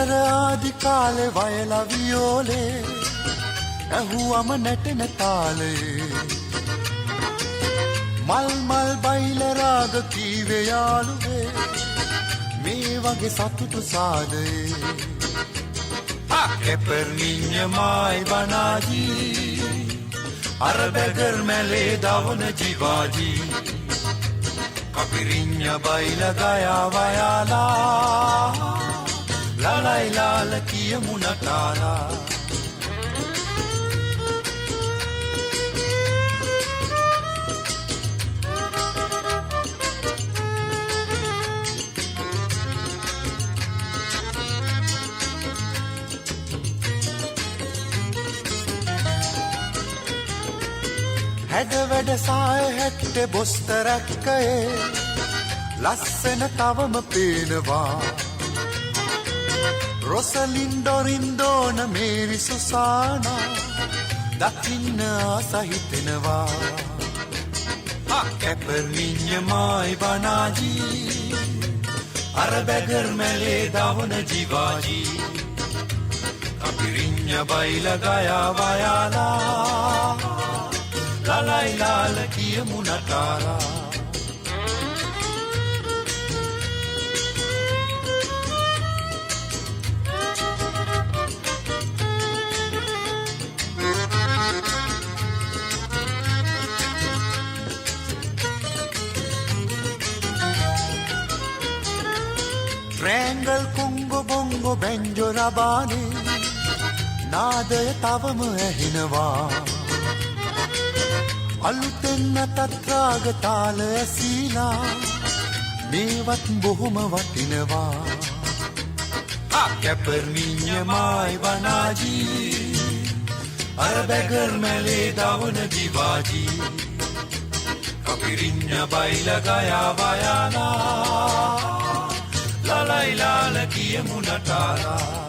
පෙර ආදි කාලේ වයලා වියෝලේ ඇහුවම නැටෙන තාලේ මල් මල් බයිල රාග කීවේ යාළුවේ මේ වගේ සතුටු සාදේ che per niña mai banagi Arbeger mele davne jivaji Kapirinya baila gaya vayala La la la la kiya munatala හැඩ වැඩ සාය හැට්ටෙ බොස්තරක්කයේ ලස්සන තවම පේනවා රොසලින් ඩොරින්ඩෝන මේරි සුසානා දකින්න ආසහිතෙනවා කැපර් නිඤ්ඤ මායි බනාජී අරබැගර් මැලේ දවන ජීවාජී කපිරිඤ්ඤ බයිල ගයා වයාලා La la la la kiya munatala Triangle Congo bongo banjo rabane naadaya tawama ඇහෙනවා අලුතෙන් අතත් රාග තාල ඇසීලා මේවත් බොහොම වටිනවා කැපර් නිඤ්ඤ මායි බනාජී අරබැගර් මැලේ දවන ජීවාජී කපිරිඤ්ඤ බයිල ගයා වයාලා ලලයි ලාල කිය මුනටාලා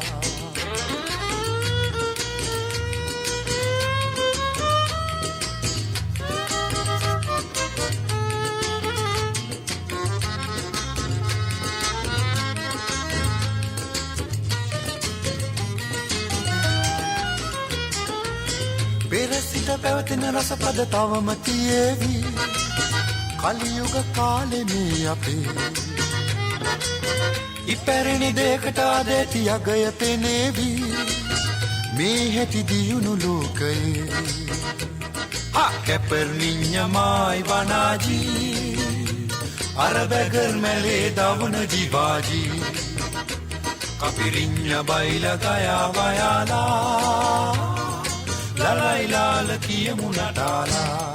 පෙර සිට පැවතෙන රසපද තවම තියේවි කලියුග කාලෙ මේ අපේ ඉපැරණි දෙයකට ආදැති අගය පෙනේවි මේ හැටි දියුණු ලෝකයේ කැපර් නිඤ්ඤ මායි බනාජී අරබැගර් මැලේ දවන ජීවාජී කපිරිඤ්ඤ බයිල ගයා වයාලා La la la la kiya munatala